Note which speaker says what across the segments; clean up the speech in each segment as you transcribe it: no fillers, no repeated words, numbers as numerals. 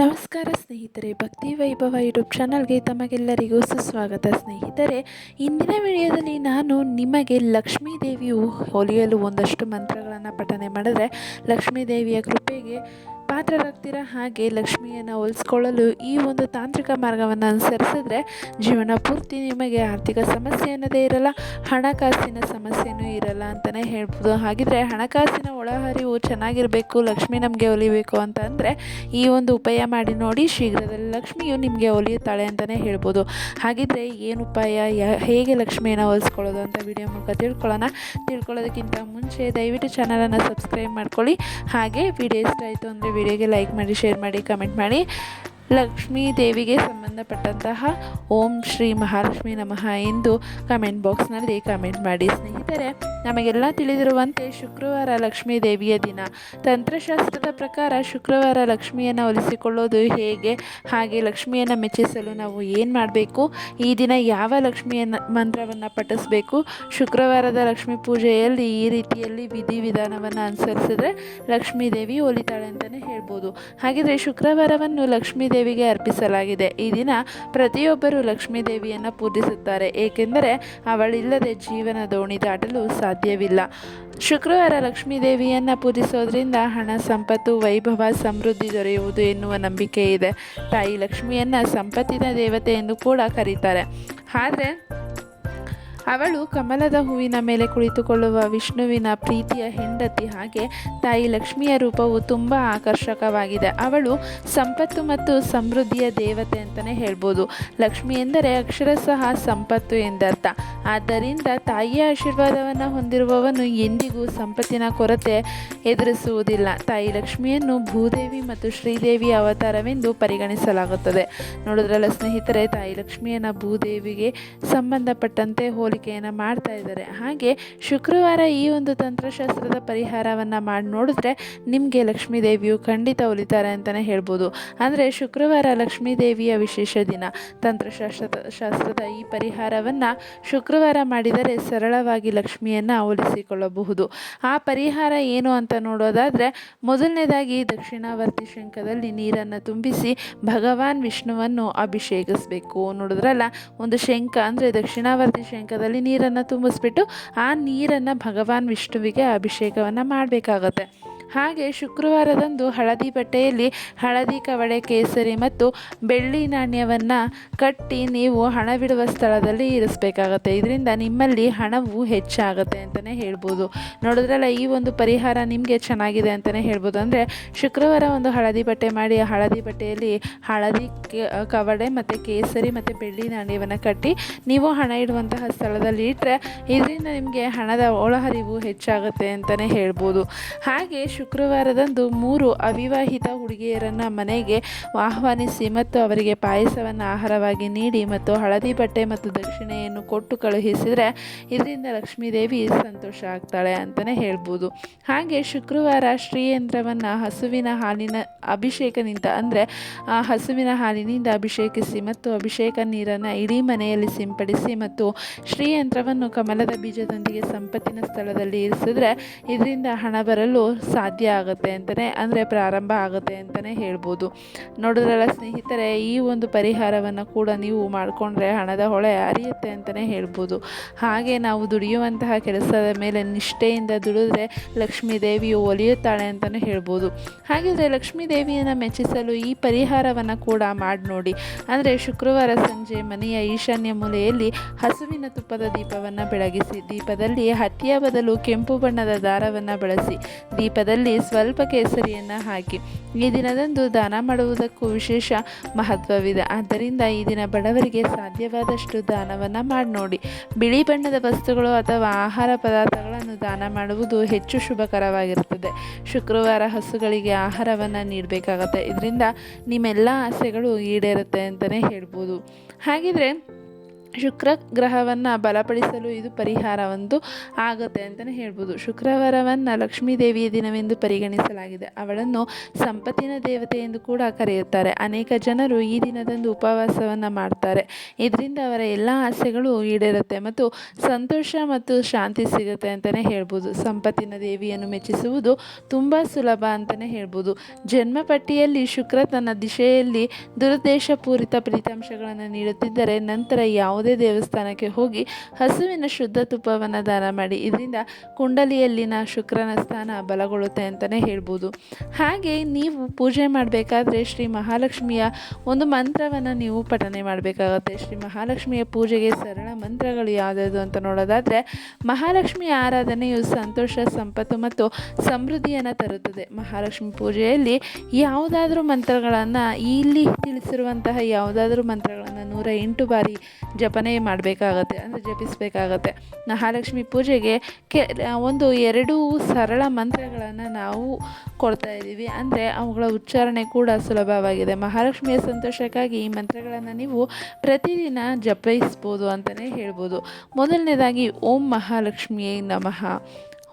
Speaker 1: ನಮಸ್ಕಾರ ಸ್ನೇಹಿತರೆ, ಭಕ್ತಿ ವೈಭವ ಯೂಟ್ಯೂಬ್ ಚಾನಲ್ಗೆ ತಮಗೆಲ್ಲರಿಗೂ ಸುಸ್ವಾಗತ. ಸ್ನೇಹಿತರೆ, ಇಂದಿನ ವಿಡಿಯೋದಲ್ಲಿ ನಾನು ನಿಮಗೆ ಲಕ್ಷ್ಮೀ ದೇವಿಯು ಒಲಿಯಲು ಒಂದಷ್ಟು ಮಂತ್ರಗಳನ್ನು ಪಠನೆ ಮಾಡಿದ್ರೆ ಲಕ್ಷ್ಮೀ ದೇವಿಯ ಕೃಪೆಗೆ ಪಾತ್ರರಾಗ್ತೀರಾ. ಹಾಗೆ ಲಕ್ಷ್ಮಿಯನ್ನು ಒಲಿಸ್ಕೊಳ್ಳಲು ಈ ಒಂದು ತಾಂತ್ರಿಕ ಮಾರ್ಗವನ್ನು ಅನುಸರಿಸಿದ್ರೆ ಜೀವನ ಪೂರ್ತಿ ನಿಮಗೆ ಆರ್ಥಿಕ ಸಮಸ್ಯೆ ಅನ್ನೋದೇ ಇರಲ್ಲ, ಹಣಕಾಸಿನ ಸಮಸ್ಯೆನೂ ಇರಲ್ಲ ಅಂತಲೇ ಹೇಳ್ಬೋದು. ಹಾಗಿದ್ರೆ ಹಣಕಾಸಿನ ಒಳಹರಿವು ಚೆನ್ನಾಗಿರಬೇಕು, ಲಕ್ಷ್ಮಿ ನಮಗೆ ಒಲಿಬೇಕು ಅಂತ ಅಂದರೆ ಈ ಒಂದು ಉಪಾಯ ಮಾಡಿ ನೋಡಿ. ಶೀಘ್ರದಲ್ಲಿ ಲಕ್ಷ್ಮಿಯು ನಿಮಗೆ ಒಲಿಯುತ್ತಾಳೆ ಅಂತಲೇ ಹೇಳ್ಬೋದು. ಹಾಗಿದ್ರೆ ಏನು ಉಪಾಯ, ಹೇಗೆ ಲಕ್ಷ್ಮಿಯನ್ನು ಒಲಿಸ್ಕೊಳ್ಳೋದು ಅಂತ ವಿಡಿಯೋ ಮೂಲಕ ತಿಳ್ಕೊಳ್ಳೋದಕ್ಕಿಂತ ಮುಂಚೆ ದಯವಿಟ್ಟು ಚಾನಲನ್ನು ಸಬ್ಸ್ಕ್ರೈಬ್ ಮಾಡ್ಕೊಳ್ಳಿ. ಹಾಗೆ ವಿಡಿಯೋ ಇಷ್ಟ ಆಯಿತು ಅಂದರೆ ವಿಡಿಯೋಗೆ ಲೈಕ್ ಮಾಡಿ, ಶೇರ್ ಮಾಡಿ, ಕಮೆಂಟ್ ಮಾಡಿ. ಲಕ್ಷ್ಮೀ ದೇವಿಗೆ ಸಂಬಂಧಪಟ್ಟಂತಹ ಓಂ ಶ್ರೀ ಮಹಾಲಕ್ಷ್ಮಿ ನಮಃ ಎಂದು ಕಮೆಂಟ್ ಬಾಕ್ಸ್ನಲ್ಲಿ ಕಮೆಂಟ್ ಮಾಡಿ. ಸ್ನೇಹಿತರೆ, ನಮಗೆಲ್ಲ ತಿಳಿದಿರುವಂತೆ ಶುಕ್ರವಾರ ಲಕ್ಷ್ಮೀ ದೇವಿಯ ದಿನ. ತಂತ್ರಶಾಸ್ತ್ರದ ಪ್ರಕಾರ ಶುಕ್ರವಾರ ಲಕ್ಷ್ಮಿಯನ್ನು ಒಲಿಸಿಕೊಳ್ಳೋದು ಹೇಗೆ, ಹಾಗೆ ಲಕ್ಷ್ಮಿಯನ್ನು ಮೆಚ್ಚಿಸಲು ನಾವು ಏನು ಮಾಡಬೇಕು, ಈ ದಿನ ಯಾವ ಲಕ್ಷ್ಮಿಯನ್ನು ಮಂತ್ರವನ್ನು ಪಠಿಸಬೇಕು, ಶುಕ್ರವಾರದ ಲಕ್ಷ್ಮೀ ಪೂಜೆಯಲ್ಲಿ ಈ ರೀತಿಯಲ್ಲಿ ವಿಧಿವಿಧಾನವನ್ನು ಅನುಸರಿಸಿದ್ರೆ ಲಕ್ಷ್ಮೀ ದೇವಿ ಒಲಿತಾಳೆ ಅಂತಲೇ ಹೇಳ್ಬೋದು. ಹಾಗಿದ್ರೆ ಶುಕ್ರವಾರವನ್ನು ಲಕ್ಷ್ಮೀ ದೇವಿಗೆ ಅರ್ಪಿಸಲಾಗಿದೆ. ಈ ದಿನ ಪ್ರತಿಯೊಬ್ಬರು ಲಕ್ಷ್ಮೀ ದೇವಿಯನ್ನು ಪೂಜಿಸುತ್ತಾರೆ, ಏಕೆಂದರೆ ಅವಳಿಲ್ಲದೆ ಜೀವನ ದೋಣಿ ದಾಟಲು ಸಾಧ್ಯವಿಲ್ಲ. ಶುಕ್ರವಾರ ಲಕ್ಷ್ಮೀ ದೇವಿಯನ್ನು ಪೂಜಿಸೋದ್ರಿಂದ ಹಣ, ಸಂಪತ್ತು, ವೈಭವ, ಸಮೃದ್ಧಿ ದೊರೆಯುವುದು ಎನ್ನುವ ನಂಬಿಕೆ ಇದೆ. ತಾಯಿ ಲಕ್ಷ್ಮಿಯನ್ನು ಸಂಪತ್ತಿನ ದೇವತೆ ಎಂದು ಕೂಡ ಕರೀತಾರೆ. ಆದರೆ ಅವಳು ಕಮಲದ ಹೂವಿನ ಮೇಲೆ ಕುಳಿತುಕೊಳ್ಳುವ ವಿಷ್ಣುವಿನ ಪ್ರೀತಿಯ ಹೆಂಡತಿ. ಹಾಗೆ ತಾಯಿ ಲಕ್ಷ್ಮಿಯ ರೂಪವು ತುಂಬ ಆಕರ್ಷಕವಾಗಿದೆ. ಅವಳು ಸಂಪತ್ತು ಮತ್ತು ಸಮೃದ್ಧಿಯ ದೇವತೆ ಅಂತಲೇ ಹೇಳ್ಬೋದು. ಲಕ್ಷ್ಮಿ ಎಂದರೆ ಅಕ್ಷರಶಃ ಸಂಪತ್ತು ಎಂದರ್ಥ. ಆದ್ದರಿಂದ ತಾಯಿಯ ಆಶೀರ್ವಾದವನ್ನು ಹೊಂದಿರುವವನು ಎಂದಿಗೂ ಸಂಪತ್ತಿನ ಕೊರತೆ ಎದುರಿಸುವುದಿಲ್ಲ. ತಾಯಿ ಲಕ್ಷ್ಮಿಯನ್ನು ಭೂದೇವಿ ಮತ್ತು ಶ್ರೀದೇವಿಯ ಅವತಾರವೆಂದು ಪರಿಗಣಿಸಲಾಗುತ್ತದೆ. ನೋಡಿದ್ರಲ್ಲ ಸ್ನೇಹಿತರೆ, ತಾಯಿ ಲಕ್ಷ್ಮಿಯನ್ನು ಭೂದೇವಿಗೆ ಸಂಬಂಧಪಟ್ಟಂತೆ ಹೋಲಿಕೆಯನ್ನು ಮಾಡ್ತಾ ಇದ್ದಾರೆ. ಹಾಗೆ ಶುಕ್ರವಾರ ಈ ಒಂದು ತಂತ್ರಶಾಸ್ತ್ರದ ಪರಿಹಾರವನ್ನು ಮಾಡಿ ನೋಡಿದ್ರೆ ನಿಮಗೆ ಲಕ್ಷ್ಮೀ ದೇವಿಯು ಖಂಡಿತ ಒಲಿತಾರೆ ಅಂತಲೇ ಹೇಳ್ಬೋದು. ಅಂದರೆ ಶುಕ್ರವಾರ ಲಕ್ಷ್ಮೀ ದೇವಿಯ ವಿಶೇಷ ದಿನ. ತಂತ್ರಶಾಸ್ತ್ರದ ಈ ಪರಿಹಾರವನ್ನು ಶುಕ್ರವಾರ ಮಾಡಿದರೆ ಸರಳವಾಗಿ ಲಕ್ಷ್ಮಿಯನ್ನು ಒಲಿಸಿಕೊಳ್ಳಬಹುದು. ಆ ಪರಿಹಾರ ಏನು ಅಂತ ನೋಡೋದಾದರೆ, ಮೊದಲನೇದಾಗಿ ದಕ್ಷಿಣಾವರ್ತಿ ಶಂಖದಲ್ಲಿ ನೀರನ್ನು ತುಂಬಿಸಿ ಭಗವಾನ್ ವಿಷ್ಣುವನ್ನು ಅಭಿಷೇಕಿಸಬೇಕು. ನೋಡಿದ್ರಲ್ಲ, ಒಂದು ಶಂಖ ಅಂದರೆ ದಕ್ಷಿಣಾವರ್ತಿ ಶಂಖದಲ್ಲಿ ನೀರನ್ನು ತುಂಬಿಸ್ಬಿಟ್ಟು ಆ ನೀರನ್ನು ಭಗವಾನ್ ವಿಷ್ಣುವಿಗೆ ಅಭಿಷೇಕವನ್ನು ಮಾಡಬೇಕಾಗತ್ತೆ. ಹಾಗೆ ಶುಕ್ರವಾರದಂದು ಹಳದಿ ಬಟ್ಟೆಯಲ್ಲಿ ಹಳದಿ, ಕವಡೆ, ಕೇಸರಿ ಮತ್ತು ಬೆಳ್ಳಿ ನಾಣ್ಯವನ್ನು ಕಟ್ಟಿ ನೀವು ಹಣವಿಡುವ ಸ್ಥಳದಲ್ಲಿ ಇರಿಸಬೇಕಾಗತ್ತೆ. ಇದರಿಂದ ನಿಮ್ಮಲ್ಲಿ ಹಣವು ಹೆಚ್ಚಾಗುತ್ತೆ ಅಂತಲೇ ಹೇಳ್ಬೋದು. ನೋಡಿದ್ರಲ್ಲ, ಈ ಒಂದು ಪರಿಹಾರ ನಿಮಗೆ ಚೆನ್ನಾಗಿದೆ ಅಂತಲೇ ಹೇಳ್ಬೋದು. ಅಂದರೆ ಶುಕ್ರವಾರ ಒಂದು ಹಳದಿ ಬಟ್ಟೆ ಮಾಡಿ ಆ ಹಳದಿ ಬಟ್ಟೆಯಲ್ಲಿ ಹಳದಿ, ಕವಡೆ ಮತ್ತು ಕೇಸರಿ ಮತ್ತು ಬೆಳ್ಳಿ ನಾಣ್ಯವನ್ನು ಕಟ್ಟಿ ನೀವು ಹಣ ಇಡುವಂತಹ ಸ್ಥಳದಲ್ಲಿ ಇಟ್ಟರೆ ಇದರಿಂದ ನಿಮಗೆ ಹಣದ ಒಳಹರಿವು ಹೆಚ್ಚಾಗುತ್ತೆ ಅಂತಲೇ ಹೇಳ್ಬೋದು. ಹಾಗೆ ಶುಕ್ರವಾರದಂದು 3 ಅವಿವಾಹಿತ ಹುಡುಗಿಯರನ್ನು ಮನೆಗೆ ಆಹ್ವಾನಿಸಿ ಮತ್ತು ಅವರಿಗೆ ಪಾಯಸವನ್ನು ಆಹಾರವಾಗಿ ನೀಡಿ ಮತ್ತು ಹಳದಿ ಬಟ್ಟೆ ಮತ್ತು ದಕ್ಷಿಣೆಯನ್ನು ಕೊಟ್ಟು ಕಳುಹಿಸಿದರೆ ಇದರಿಂದ ಲಕ್ಷ್ಮೀದೇವಿ ಸಂತೋಷ ಆಗ್ತಾಳೆ ಅಂತಲೇ ಹೇಳ್ಬೋದು. ಹಾಗೆ ಶುಕ್ರವಾರ ಶ್ರೀಯಂತ್ರವನ್ನು ಹಸುವಿನ ಹಾಲಿನ ಅಭಿಷೇಕದಿಂದ ಅಂದರೆ ಹಸುವಿನ ಹಾಲಿನಿಂದ ಅಭಿಷೇಕಿಸಿ ಮತ್ತು ಅಭಿಷೇಕ ನೀರನ್ನು ಇಡೀ ಮನೆಯಲ್ಲಿ ಸಿಂಪಡಿಸಿ ಮತ್ತು ಶ್ರೀಯಂತ್ರವನ್ನು ಕಮಲದ ಬೀಜದೊಂದಿಗೆ ಸಂಪತ್ತಿನ ಸ್ಥಳದಲ್ಲಿ ಇರಿಸಿದ್ರೆ ಇದರಿಂದ ಹಣ ಬರಲು ಸಾಧ್ಯ ಆಗುತ್ತೆ ಅಂತಲೇ, ಅಂದರೆ ಪ್ರಾರಂಭ ಆಗುತ್ತೆ ಅಂತಲೇ ಹೇಳ್ಬೋದು. ನೋಡಿದ್ರಲ್ಲ ಸ್ನೇಹಿತರೆ, ಈ ಒಂದು ಪರಿಹಾರವನ್ನು ಕೂಡ ನೀವು ಮಾಡಿಕೊಂಡ್ರೆ ಹಣದ ಹೊಳೆ ಹರಿಯುತ್ತೆ ಅಂತಲೇ ಹೇಳ್ಬೋದು. ಹಾಗೆ ನಾವು ದುಡಿಯುವಂತಹ ಕೆಲಸದ ಮೇಲೆ ನಿಷ್ಠೆಯಿಂದ ದುಡಿದ್ರೆ ಲಕ್ಷ್ಮೀ ದೇವಿಯು ಒಲಿಯುತ್ತಾಳೆ ಅಂತಲೇ ಹೇಳ್ಬೋದು. ಹಾಗಿದ್ರೆ ಲಕ್ಷ್ಮೀ ದೇವಿಯನ್ನು ಮೆಚ್ಚಿಸಲು ಈ ಪರಿಹಾರವನ್ನು ಕೂಡ ಮಾಡಿ ನೋಡಿ. ಅಂದರೆ ಶುಕ್ರವಾರ ಸಂಜೆ ಮನೆಯ ಈಶಾನ್ಯ ಮೂಲೆಯಲ್ಲಿ ಹಸುವಿನ ತುಪ್ಪದ ದೀಪವನ್ನು ಬೆಳಗಿಸಿ, ದೀಪದಲ್ಲಿ ಹತ್ತಿಯ ಬದಲು ಕೆಂಪು ಬಣ್ಣದ ದಾರವನ್ನು ಬಳಸಿ, ದೀಪದಲ್ಲಿ ಸ್ವಲ್ಪ ಕೇಸರಿಯನ್ನು ಹಾಕಿ. ಈ ದಿನದಂದು ದಾನ ಮಾಡುವುದಕ್ಕೂ ವಿಶೇಷ ಮಹತ್ವವಿದೆ. ಆದ್ದರಿಂದ ಈ ದಿನ ಬಡವರಿಗೆ ಸಾಧ್ಯವಾದಷ್ಟು ದಾನವನ್ನು ಮಾಡಿ ನೋಡಿ. ಬಿಳಿ ಬಣ್ಣದ ವಸ್ತುಗಳು ಅಥವಾ ಆಹಾರ ಪದಾರ್ಥಗಳನ್ನು ದಾನ ಮಾಡುವುದು ಹೆಚ್ಚು ಶುಭಕರವಾಗಿರುತ್ತದೆ. ಶುಕ್ರವಾರ ಹಸುಗಳಿಗೆ ಆಹಾರವನ್ನು ನೀಡಬೇಕಾಗತ್ತೆ. ಇದರಿಂದ ನಿಮ್ಮೆಲ್ಲ ಆಸೆಗಳು ಈಡೇರುತ್ತೆ ಅಂತಲೇ ಹೇಳ್ಬೋದು. ಹಾಗಿದ್ರೆ ಶುಕ್ರ ಗ್ರಹವನ್ನು ಬಲಪಡಿಸಲು ಇದು ಪರಿಹಾರ ಒಂದು ಆಗುತ್ತೆ ಅಂತಲೇ ಹೇಳ್ಬೋದು. ಶುಕ್ರವಾರವನ್ನು ಲಕ್ಷ್ಮೀ ದೇವಿಯ ದಿನವೆಂದು ಪರಿಗಣಿಸಲಾಗಿದೆ. ಅವಳನ್ನು ಸಂಪತ್ತಿನ ದೇವತೆ ಎಂದು ಕೂಡ ಕರೆಯುತ್ತಾರೆ. ಅನೇಕ ಜನರು ಈ ದಿನದಂದು ಉಪವಾಸವನ್ನು ಮಾಡ್ತಾರೆ. ಇದರಿಂದ ಅವರ ಎಲ್ಲ ಆಸೆಗಳು ಈಡೇರುತ್ತೆ ಮತ್ತು ಸಂತೋಷ ಮತ್ತು ಶಾಂತಿ ಸಿಗುತ್ತೆ ಅಂತಲೇ ಹೇಳ್ಬೋದು. ಸಂಪತ್ತಿನ ದೇವಿಯನ್ನು ಮೆಚ್ಚಿಸುವುದು ತುಂಬ ಸುಲಭ ಅಂತಲೇ ಹೇಳ್ಬೋದು. ಜನ್ಮ ಪಟ್ಟಿಯಲ್ಲಿ ಶುಕ್ರ ತನ್ನ ದಿಶೆಯಲ್ಲಿ ದುರುದ್ದೇಶಪೂರಿತ ಫಲಿತಾಂಶಗಳನ್ನು ನೀಡುತ್ತಿದ್ದರೆ ನಂತರ ಯಾವುದೇ ದೇವಸ್ಥಾನಕ್ಕೆ ಹೋಗಿ ಹಸುವಿನ ಶುದ್ಧ ತುಪ್ಪವನ್ನು ದಾನ ಮಾಡಿ. ಇದರಿಂದ ಕುಂಡಲಿಯಲ್ಲಿನ ಶುಕ್ರನ ಸ್ಥಾನ ಬಲಗೊಳ್ಳುತ್ತೆ ಅಂತಲೇ ಹೇಳ್ಬೋದು. ಹಾಗೆ ನೀವು ಪೂಜೆ ಮಾಡಬೇಕಾದ್ರೆ ಶ್ರೀ ಮಹಾಲಕ್ಷ್ಮಿಯ ಒಂದು ಮಂತ್ರವನ್ನು ನೀವು ಪಠನೆ ಮಾಡಬೇಕಾಗುತ್ತೆ. ಶ್ರೀ ಮಹಾಲಕ್ಷ್ಮಿಯ ಪೂಜೆಗೆ ಸರಳ ಮಂತ್ರಗಳು ಯಾವುದಾದ್ರು ಅಂತ ನೋಡೋದಾದರೆ, ಮಹಾಲಕ್ಷ್ಮಿಯ ಆರಾಧನೆಯು ಸಂತೋಷ, ಸಂಪತ್ತು ಮತ್ತು ಸಮೃದ್ಧಿಯನ್ನು ತರುತ್ತದೆ. ಮಹಾಲಕ್ಷ್ಮಿ ಪೂಜೆಯಲ್ಲಿ ಯಾವುದಾದ್ರೂ ಮಂತ್ರಗಳನ್ನು ಇಲ್ಲಿ ತಿಳಿಸಿರುವಂತಹ ಯಾವುದಾದ್ರೂ ಮಂತ್ರಗಳನ್ನು 108 ಬಾರಿ ಜಪನೆ ಮಾಡಬೇಕಾಗತ್ತೆ, ಅಂದರೆ ಜಪಿಸಬೇಕಾಗತ್ತೆ. ಮಹಾಲಕ್ಷ್ಮಿ ಪೂಜೆಗೆ ಒಂದು 2 ಸರಳ ಮಂತ್ರಗಳನ್ನು ನಾವು ಕೊಡ್ತಾ ಇದ್ದೀವಿ, ಅಂದರೆ ಅವುಗಳ ಉಚ್ಚಾರಣೆ ಕೂಡ ಸುಲಭವಾಗಿದೆ. ಮಹಾಲಕ್ಷ್ಮಿಯ ಸಂತೋಷಕ್ಕಾಗಿ ಈ ಮಂತ್ರಗಳನ್ನು ನೀವು ಪ್ರತಿದಿನ ಜಪಿಸ್ಬೋದು ಅಂತಲೇ ಹೇಳ್ಬೋದು. ಮೊದಲನೇದಾಗಿ ಓಂ ಮಹಾಲಕ್ಷ್ಮಿಯೇ ನಮಃ,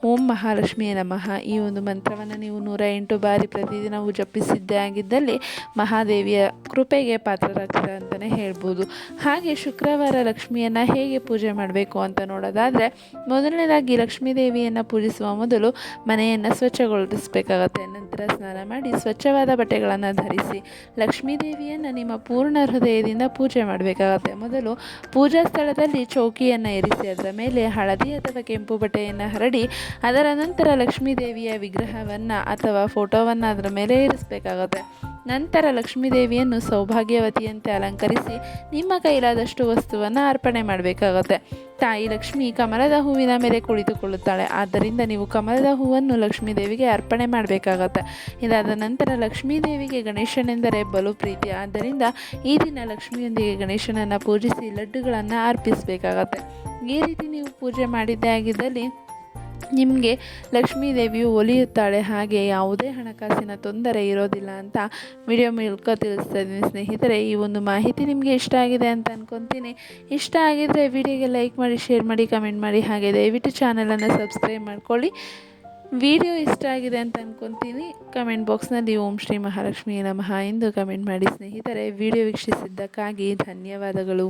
Speaker 1: ಓಂ ಮಹಾಲಕ್ಷ್ಮಿಯೇ ನಮಃ. ಈ ಒಂದು ಮಂತ್ರವನ್ನು ನೀವು 108 ಬಾರಿ ಪ್ರತಿದಿನವೂ ಜಪಿಸಿದ್ದೇ ಆಗಿದ್ದಲ್ಲಿ ಮಹಾದೇವಿಯ ಕೃಪೆಗೆ ಪಾತ್ರರಾಗ್ತಾರೆ ಅಂತಲೇ ಹೇಳ್ಬೋದು. ಹಾಗೆ ಶುಕ್ರವಾರ ಲಕ್ಷ್ಮಿಯನ್ನು ಹೇಗೆ ಪೂಜೆ ಮಾಡಬೇಕು ಅಂತ ನೋಡೋದಾದರೆ, ಮೊದಲನೇದಾಗಿ ಲಕ್ಷ್ಮೀ ದೇವಿಯನ್ನು ಪೂಜಿಸುವ ಮೊದಲು ಮನೆಯನ್ನು ಸ್ವಚ್ಛಗೊಳಿಸಬೇಕಾಗತ್ತೆ. ನಂತರ ಸ್ನಾನ ಮಾಡಿ ಸ್ವಚ್ಛವಾದ ಬಟ್ಟೆಗಳನ್ನು ಧರಿಸಿ ಲಕ್ಷ್ಮೀ ದೇವಿಯನ್ನು ನಿಮ್ಮ ಪೂರ್ಣ ಹೃದಯದಿಂದ ಪೂಜೆ ಮಾಡಬೇಕಾಗತ್ತೆ. ಮೊದಲು ಪೂಜಾ ಸ್ಥಳದಲ್ಲಿ ಚೌಕಿಯನ್ನು ಇರಿಸಿ ಅದರ ಮೇಲೆ ಹಳದಿ ಅಥವಾ ಕೆಂಪು ಬಟ್ಟೆಯನ್ನು ಹರಡಿ ಅದರ ನಂತರ ಲಕ್ಷ್ಮೀ ದೇವಿಯ ವಿಗ್ರಹವನ್ನು ಅಥವಾ ಫೋಟೋವನ್ನು ಅದರ ಮೇಲೆ ಇರಿಸಬೇಕಾಗುತ್ತೆ. ನಂತರ ಲಕ್ಷ್ಮೀ ದೇವಿಯನ್ನು ಸೌಭಾಗ್ಯವತಿಯಂತೆ ಅಲಂಕರಿಸಿ ನಿಮ್ಮ ಕೈಲಾದಷ್ಟು ವಸ್ತುವನ್ನು ಅರ್ಪಣೆ ಮಾಡಬೇಕಾಗುತ್ತೆ. ತಾಯಿ ಲಕ್ಷ್ಮಿ ಕಮಲದ ಹೂವಿನ ಮೇಲೆ ಕುಳಿತುಕೊಳ್ಳುತ್ತಾಳೆ. ಆದ್ದರಿಂದ ನೀವು ಕಮಲದ ಹೂವನ್ನು ಲಕ್ಷ್ಮೀ ದೇವಿಗೆ ಅರ್ಪಣೆ ಮಾಡಬೇಕಾಗತ್ತೆ. ಇದಾದ ನಂತರ ಲಕ್ಷ್ಮೀ ದೇವಿಗೆ ಗಣೇಶನೆಂದರೆ ಬಲು ಪ್ರೀತಿ. ಆದ್ದರಿಂದ ಈ ದಿನ ಲಕ್ಷ್ಮಿಯೊಂದಿಗೆ ಗಣೇಶನನ್ನು ಪೂಜಿಸಿ ಲಡ್ಡುಗಳನ್ನು ಅರ್ಪಿಸಬೇಕಾಗತ್ತೆ. ಈ ರೀತಿ ನೀವು ಪೂಜೆ ಮಾಡಿದ್ದೇ ಆಗಿದ್ದಲ್ಲಿ ನಿಮಗೆ ಲಕ್ಷ್ಮೀ ದೇವಿಯು ಒಲಿಯುತ್ತಾಳೆ, ಹಾಗೆ ಯಾವುದೇ ಹಣಕಾಸಿನ ತೊಂದರೆ ಇರೋದಿಲ್ಲ ಅಂತ ವಿಡಿಯೋ ಮೂಲಕ ತಿಳಿಸ್ತಾ ಇದ್ದೀನಿ. ಸ್ನೇಹಿತರೆ, ಈ ಒಂದು ಮಾಹಿತಿ ನಿಮಗೆ ಇಷ್ಟ ಆಗಿದೆ ಅಂತ ಅಂದ್ಕೊತೀನಿ. ಇಷ್ಟ ಆಗಿದ್ದರೆ ವಿಡಿಯೋಗೆ ಲೈಕ್ ಮಾಡಿ, ಶೇರ್ ಮಾಡಿ, ಕಮೆಂಟ್ ಮಾಡಿ, ಹಾಗೆ ದಯವಿಟ್ಟು ಚಾನಲನ್ನು ಸಬ್ಸ್ಕ್ರೈಬ್ ಮಾಡ್ಕೊಳ್ಳಿ. ವಿಡಿಯೋ ಇಷ್ಟ ಆಗಿದೆ ಅಂತ ಅಂದ್ಕೊತೀನಿ. ಕಮೆಂಟ್ ಬಾಕ್ಸ್ನಲ್ಲಿ ಓಂ ಶ್ರೀ ಮಹಾಲಕ್ಷ್ಮೀ ನಮಃ ಎಂದು ಕಮೆಂಟ್ ಮಾಡಿ. ಸ್ನೇಹಿತರೆ, ವಿಡಿಯೋ ವೀಕ್ಷಿಸಿದ್ದಕ್ಕಾಗಿ ಧನ್ಯವಾದಗಳು.